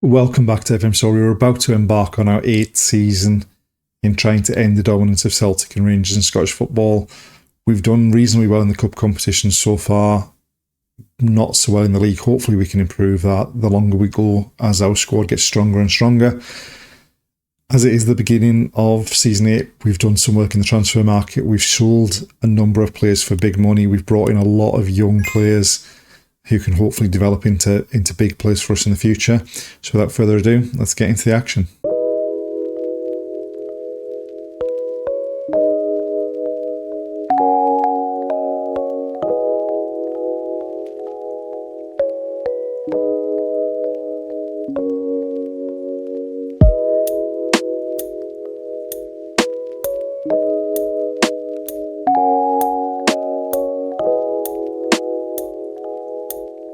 Welcome back to FM. So we're about to embark on our 8th season in trying to end the dominance of Celtic and Rangers in Scottish football. We've done reasonably well in the cup competitions so far, not so well in the league. Hopefully we can improve that the longer we go as our squad gets stronger and stronger. As it is the beginning of season 8, we've done some work in the transfer market. We've sold a number of players for big money. We've brought in a lot of young players who can hopefully develop into big players for us in the future. So without further ado, let's get into the action.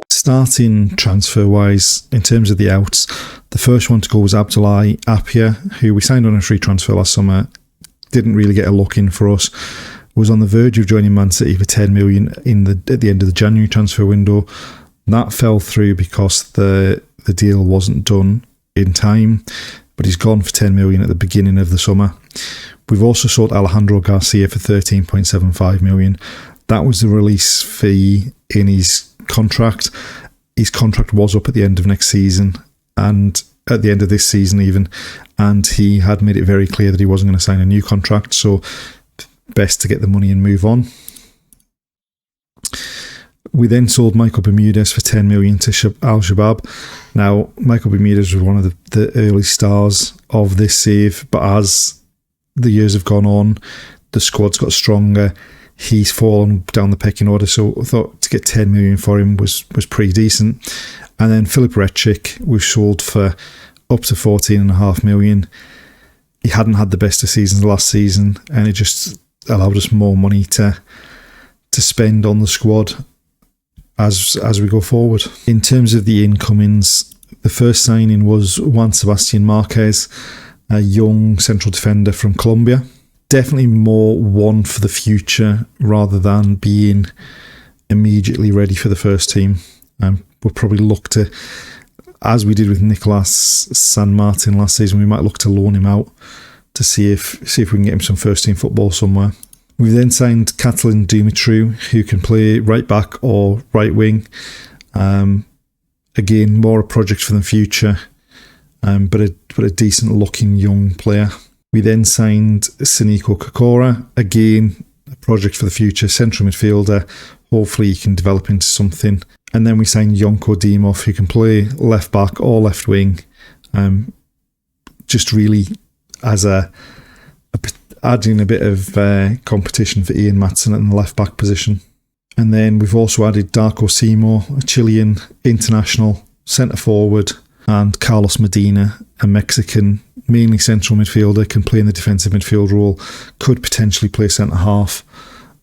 Starting transfer-wise, in terms of the outs, the first one to go was Abdoulaye Appiah, who we signed on a free transfer last summer. Didn't really get a look in for us. Was on the verge of joining Man City for 10 million at the end of the January transfer window. That fell through because the deal wasn't done in time, but he's gone for 10 million at the beginning of the summer. We've also sold Alejandro Garcia for 13.75 million. That was the release fee in his contract. His contract was up at the end of next season, and at the end of this season even, and he had made it very clear that he wasn't going to sign a new contract, so best to get the money and move on. We then sold Michael Bermudez for 10 million to Al Shabab. Now, Michael Bermudez was one of the early stars of this save, but as the years have gone on, the squad's got stronger. He's fallen down the pecking order, so I thought to get 10 million for him was pretty decent. And then Filip Rečík we've sold for up to 14.5 million. He hadn't had the best of seasons last season, and it just allowed us more money to spend on the squad as we go forward. In terms of the incomings, the first signing was Juan Sebastian Marquez, a young central defender from Colombia. Definitely more one for the future rather than being immediately ready for the first team. We'll probably look to, as we did with Nicolas San Martin last season, we might look to loan him out to see if we can get him some first team football somewhere. We then signed Catalin Dumitriu, who can play right back or right wing. Again, more a project for the future, but a decent looking young player. We then signed Siniko Kokora, again, a project for the future, central midfielder. Hopefully he can develop into something. And then we signed Jonko Dimov, who can play left back or left wing. Just really as adding a bit of competition for Ian Maatsen in the left back position. And then we've also added Darko Simo, a Chilean international centre forward, and Carlos Medina, a Mexican, mainly central midfielder, can play in the defensive midfield role, could potentially play centre half,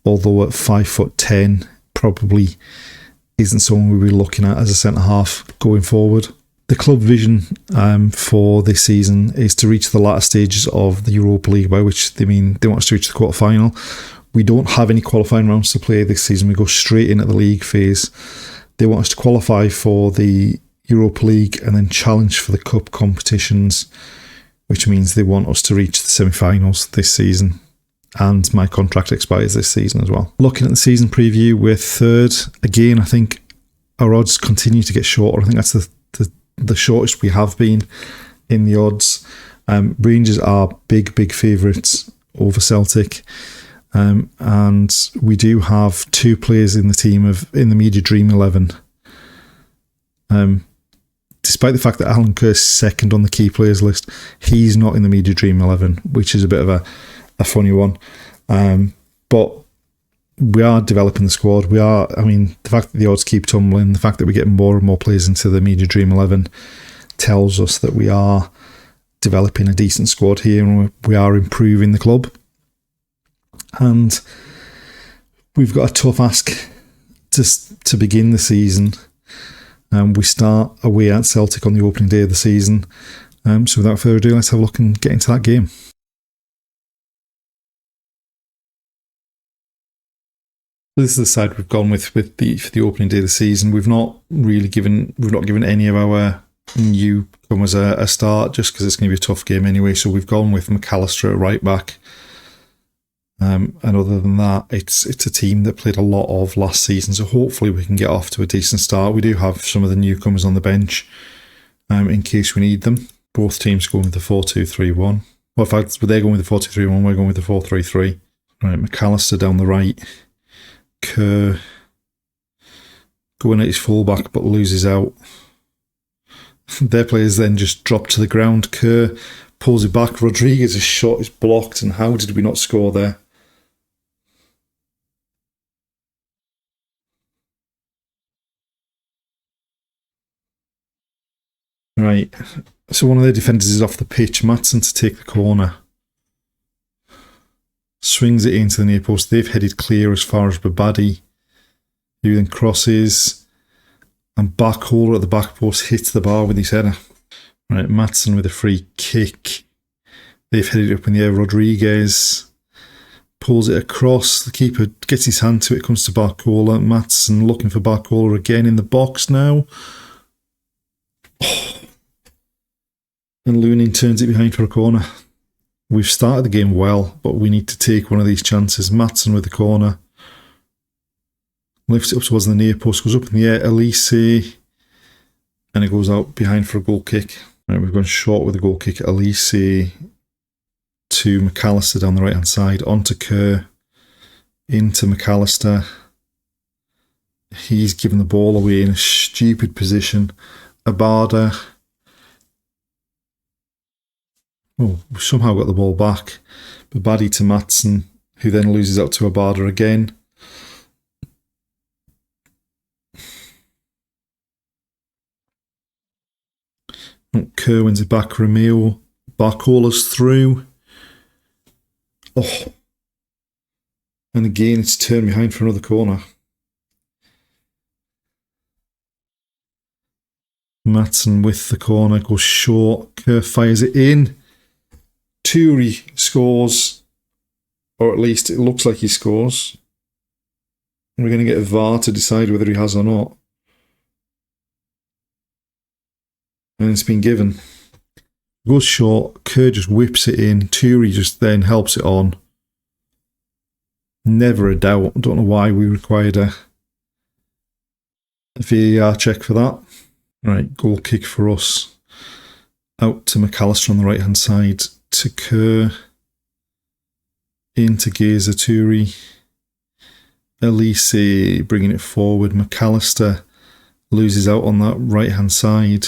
although at 5'10", probably isn't someone we'll be looking at as a centre half going forward. The club vision for this season is to reach the latter stages of the Europa League, by which they mean they want us to reach the quarter-final. We don't have any qualifying rounds to play this season. We go straight in at the league phase. They want us to qualify for the Europa League and then challenge for the cup competitions, which means they want us to reach the semi-finals this season, and my contract expires this season as well. Looking at the season preview, we're third. Again, I think our odds continue to get shorter. I think that's the shortest we have been in the odds. Rangers are big favourites over Celtic, and we do have two players in the team in the Media Dream 11. Despite the fact that Alan Kerr's second on the key players list, he's not in the Media Dream 11, which is a bit of a funny one. But we are developing the squad. The fact that the odds keep tumbling, the fact that we're getting more and more players into the Media Dream 11 tells us that we are developing a decent squad here, and we are improving the club. And we've got a tough ask to begin the season. We start away at Celtic on the opening day of the season. So without further ado, let's have a look and get into that game. This is the side we've gone with for the opening day of the season. We've not given any of our newcomers a start, just because it's going to be a tough game anyway. So we've gone with McAllister at right back. And other than that, it's a team that played a lot of last season, so hopefully we can get off to a decent start. We do have some of the newcomers on the bench in case we need them. Both teams going with the 4-2-3-1. Well, in fact, they're going with the 4-2-3-1, we're going with the 4-3-3. Right, McAllister down the right. Kerr going at his fullback but loses out. Their players then just drop to the ground. Kerr pulls it back. Rodriguez's shot is blocked, and how did we not score there? Right, so one of their defenders is off the pitch. Maatsen to take the corner. Swings it into the near post. They've headed clear as far as Babadi, who then crosses, and Barcola at the back post hits the bar with his header. Right, Maatsen with a free kick. They've headed up in the air. Rodriguez pulls it across. The keeper gets his hand to it, comes to Barcola. Maatsen looking for Barcola again in the box now. And Lunin turns it behind for a corner. We've started the game well, but we need to take one of these chances. Maatsen with the corner. Lifts it up towards the near post, goes up in the air. Elise, and it goes out behind for a goal kick. Right, we've gone short with a goal kick. Elise to McAllister down the right hand side, onto Kerr, into McAllister. He's given the ball away in a stupid position. Abada. Oh, we somehow got the ball back. Babadi to Maatsen, who then loses out to Abada again. Oh, Kerr wins it back. Romeo. Barcola's through. Oh. And again, it's turned behind for another corner. Maatsen with the corner, goes short. Kerr fires it in. Turi scores, or at least it looks like he scores. We're going to get a VAR to decide whether he has or not. And it's been given. Goes short, Kerr just whips it in, Turi just then helps it on. Never a doubt. I don't know why we required a VAR check for that. Right, goal kick for us. Out to McAllister on the right hand side. To Kerr. Into Geza, Turi. Elise bringing it forward. McAllister loses out on that right hand side.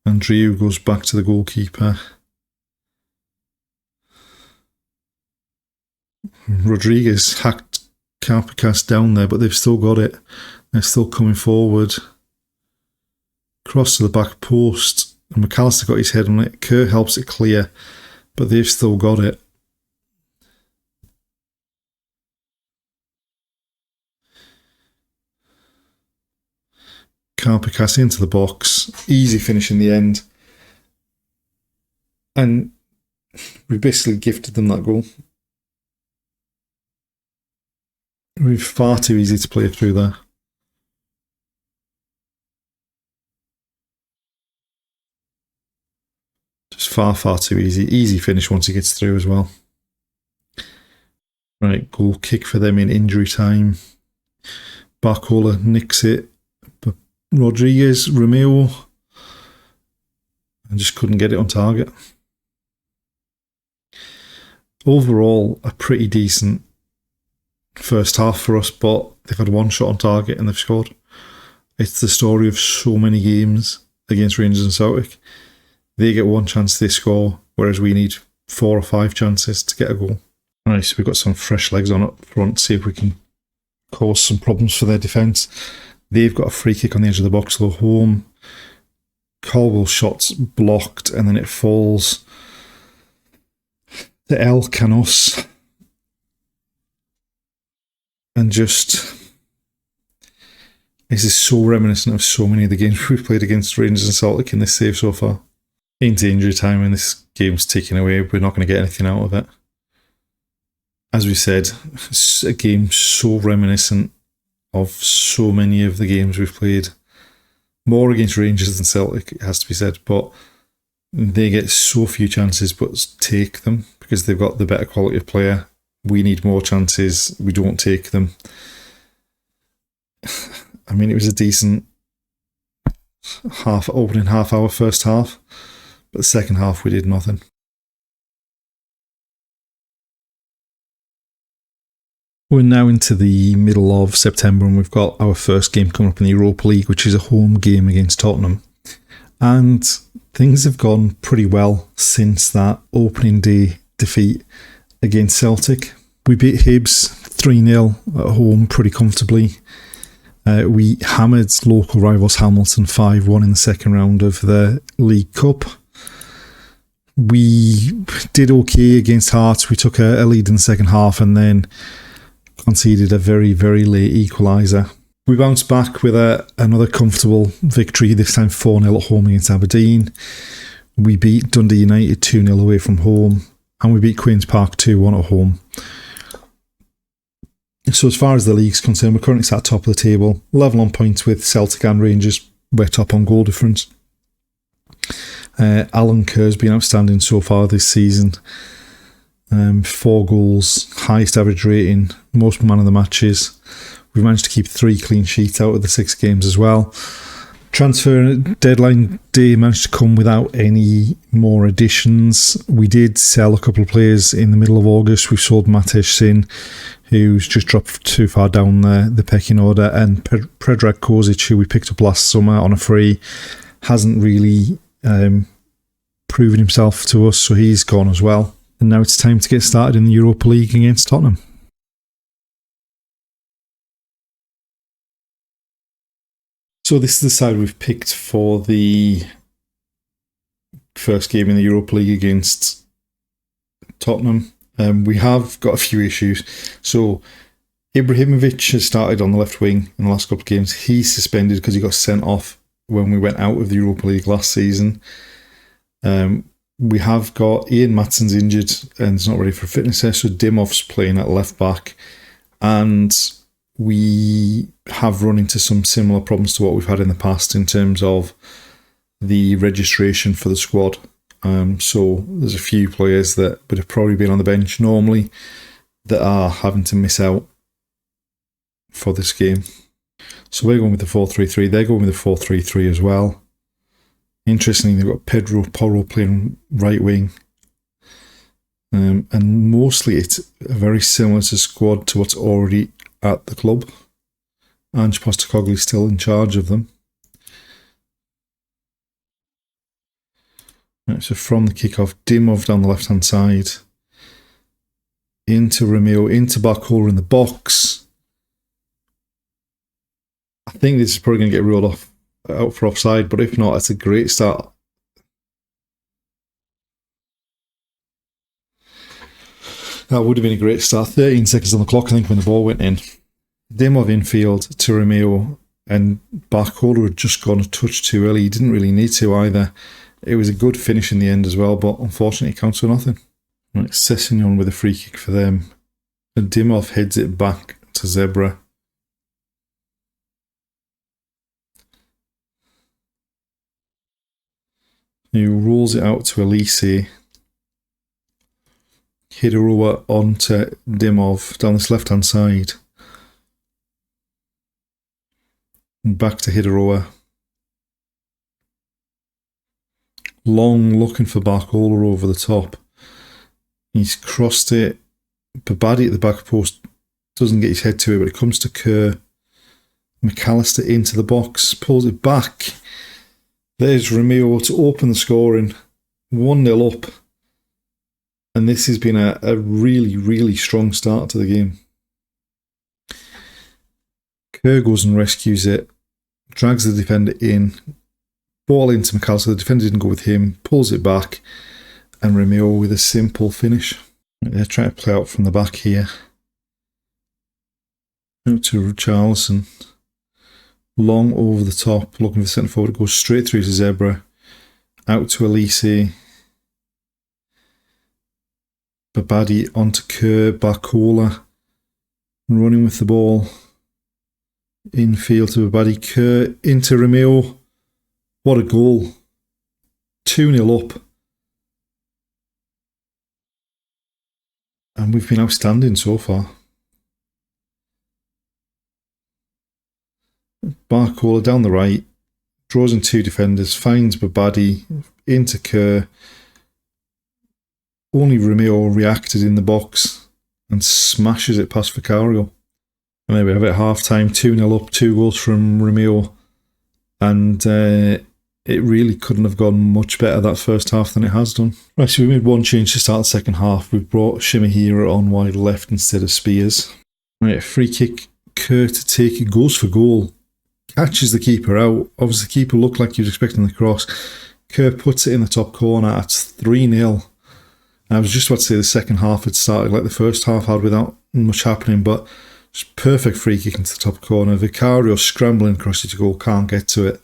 Andreu goes back to the goalkeeper. Rodriguez hacked Carpacas down there, but they've still got it. They're still coming forward. Cross to the back post. And McAllister got his head on it. Kerr helps it clear, but they've still got it. Carpacas into the box. Easy finish in the end. And we basically gifted them that goal. We're far too easy to play through there. Just far too easy. Easy finish once he gets through as well. Right, goal kick for them in injury time. Barcola nicks it. But Rodriguez, Romeo, and just couldn't get it on target. Overall, a pretty decent first half for us, but they've had one shot on target and they've scored. It's the story of so many games against Rangers and Celtic. They get one chance, they score, whereas we need 4 or 5 chances to get a goal. Right, so we've got some fresh legs on up front, see if we can cause some problems for their defence. They've got a free kick on the edge of the box, though. Home. Caldwell's shot's blocked, and then it falls to El Canos. And just, this is so reminiscent of so many of the games we've played against Rangers and Celtic in this save so far. Into injury time, and this game's ticking away. We're not going to get anything out of it. As we said, it's a game so reminiscent of so many of the games we've played. More against Rangers than Celtic, it has to be said, but they get so few chances but take them because they've got the better quality of player. We need more chances, we don't take them. I mean, it was a decent opening half hour, first half, but the second half we did nothing. We're now into the middle of September and we've got our first game coming up in the Europa League, which is a home game against Tottenham. And things have gone pretty well since that opening day defeat against Celtic. We beat Hibs 3-0 at home pretty comfortably. We hammered local rivals Hamilton 5-1 in the second round of the League Cup. We did okay against Hearts. We took a lead in the second half and then conceded a very, very late equaliser. We bounced back with another comfortable victory, this time 4-0 at home against Aberdeen. We beat Dundee United 2-0 away from home, and we beat Queen's Park 2-1 at home. So as far as the league's concerned, we're currently sat top of the table, level on points with Celtic and Rangers. We're top on goal difference. Alan Kerr's been outstanding so far this season. 4 goals, highest average rating, most man of the matches. We've managed to keep 3 clean sheets out of the 6 games as well. Transfer deadline day managed to come without any more additions. We did sell a couple of players in the middle of August. We've sold Matesh Sin, who's just dropped too far down the pecking order, and Predrag Kozic, who we picked up last summer on a free, hasn't really proven himself to us, so he's gone as well. And now it's time to get started in the Europa League against Tottenham. So this is the side we've picked for the first game in the Europa League against Tottenham. We have got a few issues. So Ibrahimovic has started on the left wing in the last couple of games. He's suspended because he got sent off when we went out of the Europa League last season. We have got Ian Matsson's injured and is not ready for a fitness test, so Dimov's playing at left back. And we have run into some similar problems to what we've had in the past in terms of the registration for the squad. So there's a few players that would have probably been on the bench normally that are having to miss out for this game. So we're going with the 4-3-3. They're going with the 4-3-3 as well. Interestingly, they've got Pedro Porro playing right wing. And mostly it's very similar to squad to what's already at the club. Ange Postecoglou's still in charge of them. Right, so from the kickoff, Dimov down the left-hand side. Into Romeo, into Barcola in the box. I think this is probably going to get ruled out for offside, but if not, it's a great start. That would have been a great start. 13 seconds on the clock, I think, when the ball went in. Dimov infield to Romeo, and Barcola had just gone a touch too early. He didn't really need to either. It was a good finish in the end as well, but unfortunately it counts for nothing. Right, Sessegnon with a free kick for them. And Dimov heads it back to Zebra. He rolls it out to Elise. Hideroa onto Dimov down this left-hand side. And back to Hideroa. Long looking for Barcola over the top. He's crossed it. Babadi at the back post doesn't get his head to it, but it comes to Kerr. McAllister into the box, pulls it back. There's Romeo to open the scoring. 1-0 up. And this has been a really, really strong start to the game. Kerr goes and rescues it. Drags the defender in. Ball into McAllister. The defender didn't go with him. Pulls it back. And Romeo with a simple finish. They're trying to play out from the back here. Out to Charleston. Long over the top, looking for centre forward. It goes straight through to Zebra. Out to Elise. Babadi onto Kerr. Barcola. Running with the ball. Infield to Babadi Kerr into Romeo. What a goal. 2-0 up. And we've been outstanding so far. Barcola down the right. Draws in two defenders. Finds Babadi into Kerr. Only Romeo reacted in the box and smashes it past Vicario. And there we have it, half-time, 2-0 up, 2 goals from Romeo. And it really couldn't have gone much better that first half than it has done. Right, so we made one change to start the second half. We brought Shimahira on wide left instead of Spears. Right, free kick, Kerr to take it, goes for goal. Catches the keeper out. Obviously, the keeper looked like he was expecting the cross. Kerr puts it in the top corner. It's 3-0. I was just about to say the second half had started like the first half had without much happening, but just perfect free kick into the top corner. Vicario scrambling across it to goal, can't get to it.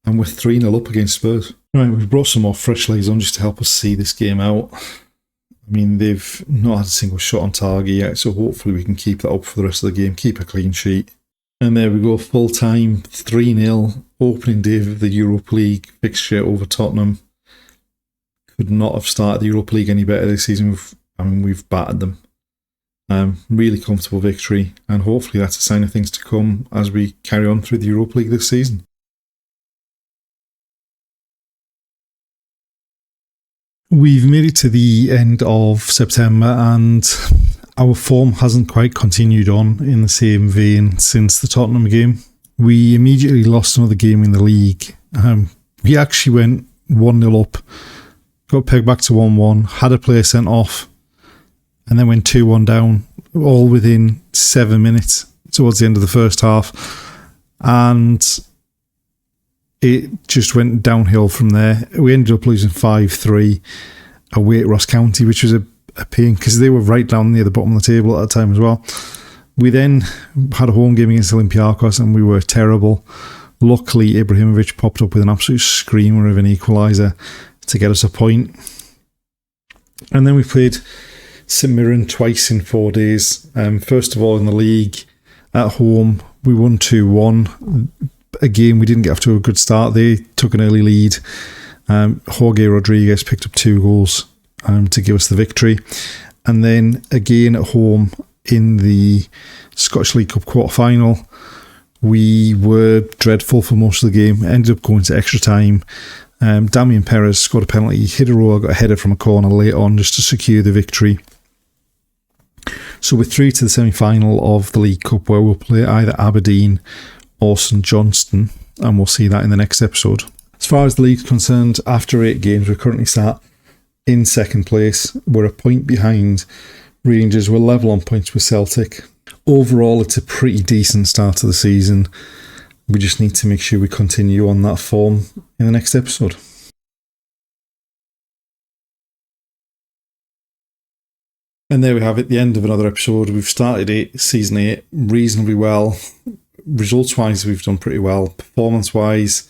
And we're 3-0 up against Spurs. Right, we've brought some more fresh legs on just to help us see this game out. I mean, they've not had a single shot on target yet, so hopefully we can keep that up for the rest of the game, keep a clean sheet. And there we go, full time, 3-0, opening day of the Europa League fixture over Tottenham. Could not have started the Europa League any better this season. We've battered them. Really comfortable victory, and hopefully that's a sign of things to come as we carry on through the Europa League this season. We've made it to the end of September and our form hasn't quite continued on in the same vein since the Tottenham game. We immediately lost another game in the league. We actually went 1-0 up, got pegged back to 1-1, had a player sent off, and then went 2-1 down, all within 7 minutes towards the end of the first half. And it just went downhill from there. We ended up losing 5-3 away at Ross County, which was a pain because they were right down near the bottom of the table at that time as well. We then had a home game against Olympiacos and we were terrible. Luckily, Ibrahimovic popped up with an absolute screamer of an equaliser to get us a point. And then we played St Mirren twice in 4 days. First of all, in the league, at home, we won 2-1. Again, we didn't get off to a good start. They took an early lead. Jorge Rodriguez picked up 2 goals to give us the victory. And then again at home in the Scottish League Cup quarter-final, we were dreadful for most of the game. Ended up going to extra time. Damian Perez scored a penalty. Hideroa got a header from a corner late on just to secure the victory. So we're through to the semi-final of the League Cup, where we'll play either Aberdeen or St Johnstone, and we'll see that in the next episode. As far as the league's concerned, after 8 games, we're currently sat in second place. We're a point behind Rangers. We're level on points with Celtic. Overall, it's a pretty decent start to the season. We just need to make sure we continue on that form in the next episode. And there we have it, the end of another episode. We've started season 8 reasonably well. Results-wise, we've done pretty well. Performance-wise,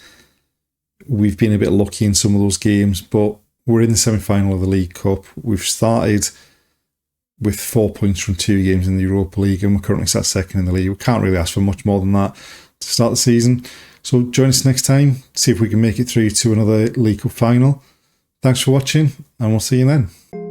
we've been a bit lucky in some of those games, but we're in the semi-final of the League Cup. We've started with 4 points from 2 games in the Europa League, and we're currently sat second in the league. We can't really ask for much more than that to start the season. So join us next time, see if we can make it through to another League Cup final. Thanks for watching, and we'll see you then.